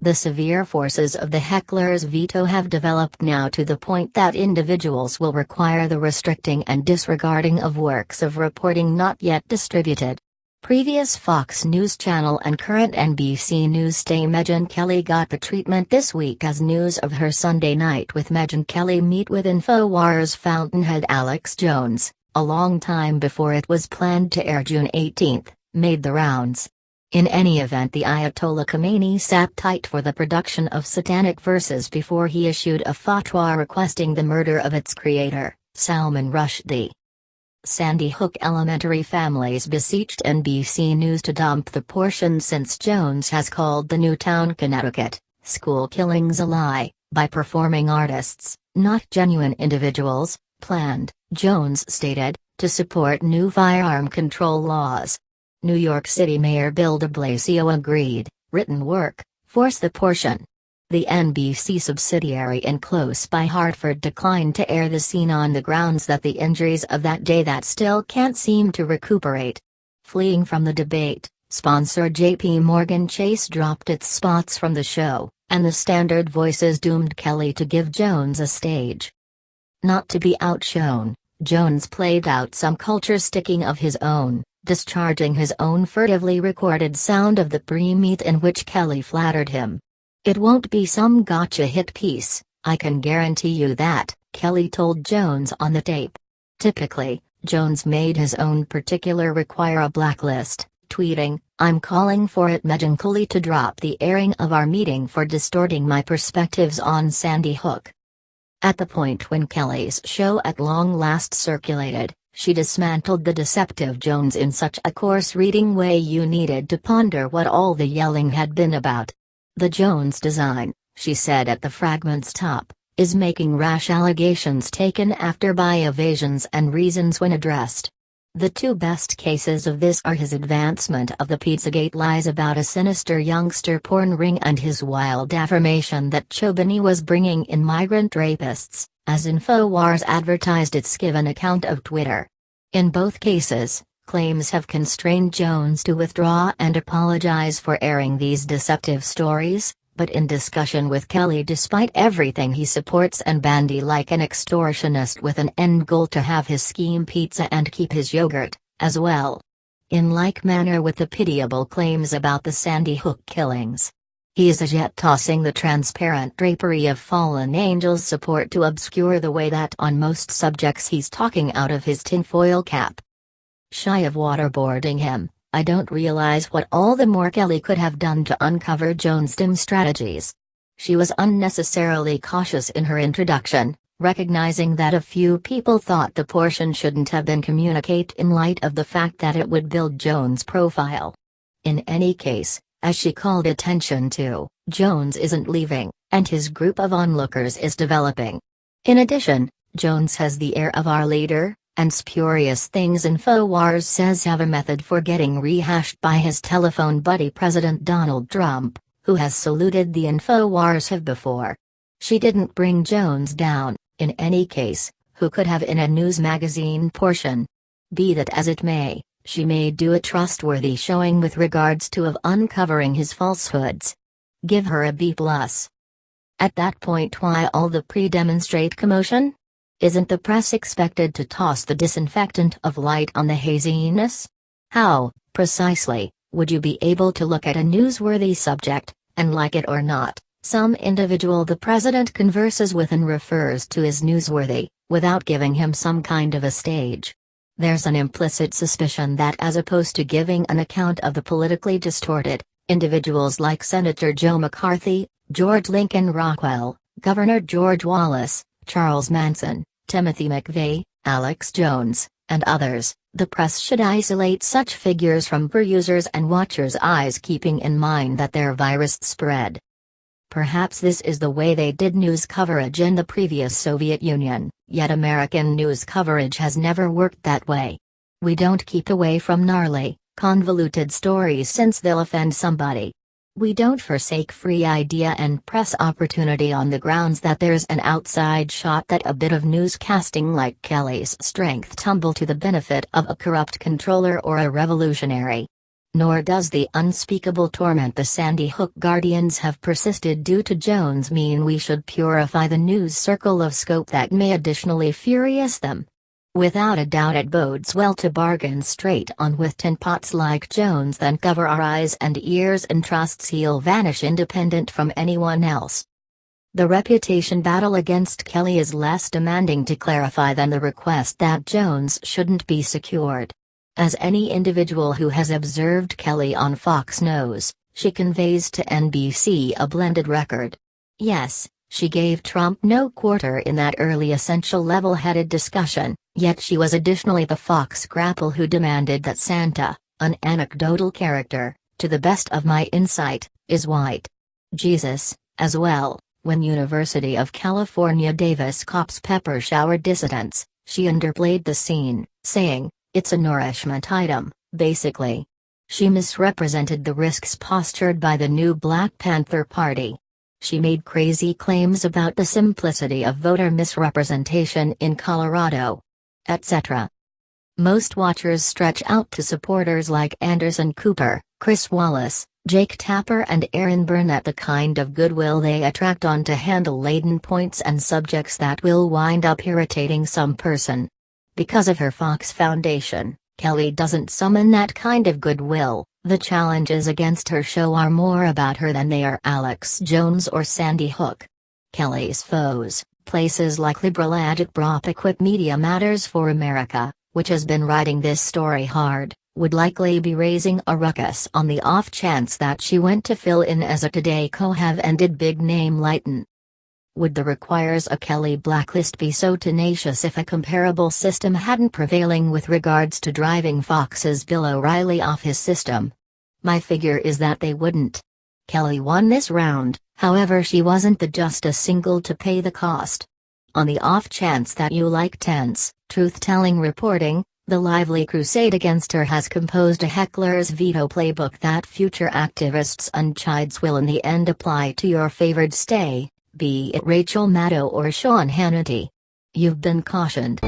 The severe forces of the heckler's veto have developed now to the point that individuals will require the restricting and disregarding of works of reporting not yet distributed. Previous Fox News Channel and current NBC News stay Megyn Kelly got the treatment this week as news of her Sunday Night with Megyn Kelly meet with InfoWars fountainhead Alex Jones, a long time before it was planned to air June 18, made the rounds. In any event, the Ayatollah Khomeini sat tight for the production of Satanic Verses before he issued a fatwa requesting the murder of its creator, Salman Rushdie. Sandy Hook elementary families beseeched NBC News to dump the portion since Jones has called the Newtown, Connecticut, school killings a lie, by performing artists, not genuine individuals, planned, Jones stated, to support new firearm control laws. New York City Mayor Bill de Blasio agreed, written work, force the portion. The NBC subsidiary in close by Hartford declined to air the scene on the grounds that the injuries of that day that still can't seem to recuperate. Fleeing from the debate, sponsor J.P. Morgan Chase dropped its spots from the show, and the Standard Voices doomed Kelly to give Jones a stage. Not to be outshone, Jones played out some culture sticking of his own, discharging his own furtively recorded sound of the pre-meet in which Kelly flattered him. "It won't be some gotcha hit piece, I can guarantee you that," Kelly told Jones on the tape. Typically, Jones made his own particular require a blacklist, tweeting, "I'm calling for it Megyn Kelly to drop the airing of our meeting for distorting my perspectives on Sandy Hook." At the point when Kelly's show at long last circulated, she dismantled the deceptive Jones in such a coarse-reading way you needed to ponder what all the yelling had been about. "The Jones design," she said at the fragment's top, "is making rash allegations taken after by evasions and reasons when addressed. The two best cases of this are his advancement of the Pizzagate lies about a sinister youngster porn ring and his wild affirmation that Chobani was bringing in migrant rapists, as InfoWars advertised its given account of Twitter. In both cases, claims have constrained Jones to withdraw and apologize for airing these deceptive stories, but in discussion with Kelly despite everything he supports and bandy like an extortionist with an end goal to have his scheme pizza and keep his yogurt, as well. In like manner with the pitiable claims about the Sandy Hook killings. He is as yet tossing the transparent drapery of fallen angels support to obscure the way that on most subjects he's talking out of his tinfoil cap. Shy of waterboarding him, I don't realize what all the more Kelly could have done to uncover Jones' dim strategies. She was unnecessarily cautious in her introduction, recognizing that a few people thought the portion shouldn't have been communicated in light of the fact that it would build Jones' profile. In any case, as she called attention to, Jones isn't leaving, and his group of onlookers is developing. In addition, Jones has the air of our leader, and spurious things InfoWars says have a method for getting rehashed by his telephone buddy President Donald Trump, who has saluted the InfoWars have before. She didn't bring Jones down, in any case, who could have in a news magazine portion. Be that as it may, she may do a trustworthy showing with regards to of uncovering his falsehoods. Give her a B+. At that point, why all the pre-demonstrate commotion? Isn't the press expected to toss the disinfectant of light on the haziness? How, precisely, would you be able to look at a newsworthy subject, and like it or not, some individual the president converses with and refers to as newsworthy, without giving him some kind of a stage? There's an implicit suspicion that as opposed to giving an account of the politically distorted, individuals like Senator Joe McCarthy, George Lincoln Rockwell, Governor George Wallace, Charles Manson, Timothy McVeigh, Alex Jones, and others, the press should isolate such figures from perusers and watchers' eyes, keeping in mind that their virus spread. Perhaps this is the way they did news coverage in the previous Soviet Union, yet American news coverage has never worked that way. We don't keep away from gnarly, convoluted stories since they'll offend somebody. We don't forsake free idea and press opportunity on the grounds that there's an outside shot that a bit of newscasting like Kelly's strength tumble to the benefit of a corrupt controller or a revolutionary. Nor does the unspeakable torment the Sandy Hook Guardians have persisted due to Jones mean we should purify the news circle of scope that may additionally furious them. Without a doubt it bodes well to bargain straight on with tin pots like Jones, then cover our eyes and ears and trust he'll vanish independent from anyone else. The reputation battle against Kelly is less demanding to clarify than the request that Jones shouldn't be secured. As any individual who has observed Kelly on Fox knows, she conveys to NBC a blended record. Yes, she gave Trump no quarter in that early essential level-headed discussion, yet she was additionally the Fox grapple who demanded that Santa, an anecdotal character, to the best of my insight, is white. Jesus, as well, when University of California Davis cops pepper showered dissidents, she underplayed the scene, saying, "It's a nourishment item, basically." She misrepresented the risks postured by the new Black Panther Party. She made crazy claims about the simplicity of voter misrepresentation in Colorado, etc. Most watchers stretch out to supporters like Anderson Cooper, Chris Wallace, Jake Tapper and Aaron Burnett the kind of goodwill they attract on to handle laden points and subjects that will wind up irritating some person. Because of her Fox Foundation, Kelly doesn't summon that kind of goodwill. The challenges against her show are more about her than they are Alex Jones or Sandy Hook. Kelly's foes, places like liberal agitprop Media Matters for America, which has been writing this story hard, would likely be raising a ruckus on the off chance that she went to fill in as a Today co-have and did big name lighten. Would the requires a Kelly blacklist be so tenacious if a comparable system hadn't prevailing with regards to driving Fox's Bill O'Reilly off his system? My figure is that they wouldn't. Kelly won this round, however she wasn't the just a single to pay the cost. On the off chance that you like tense, truth-telling reporting, the lively crusade against her has composed a heckler's veto playbook that future activists and chides will in the end apply to your favored stay, be it Rachel Maddow or Sean Hannity. You've been cautioned.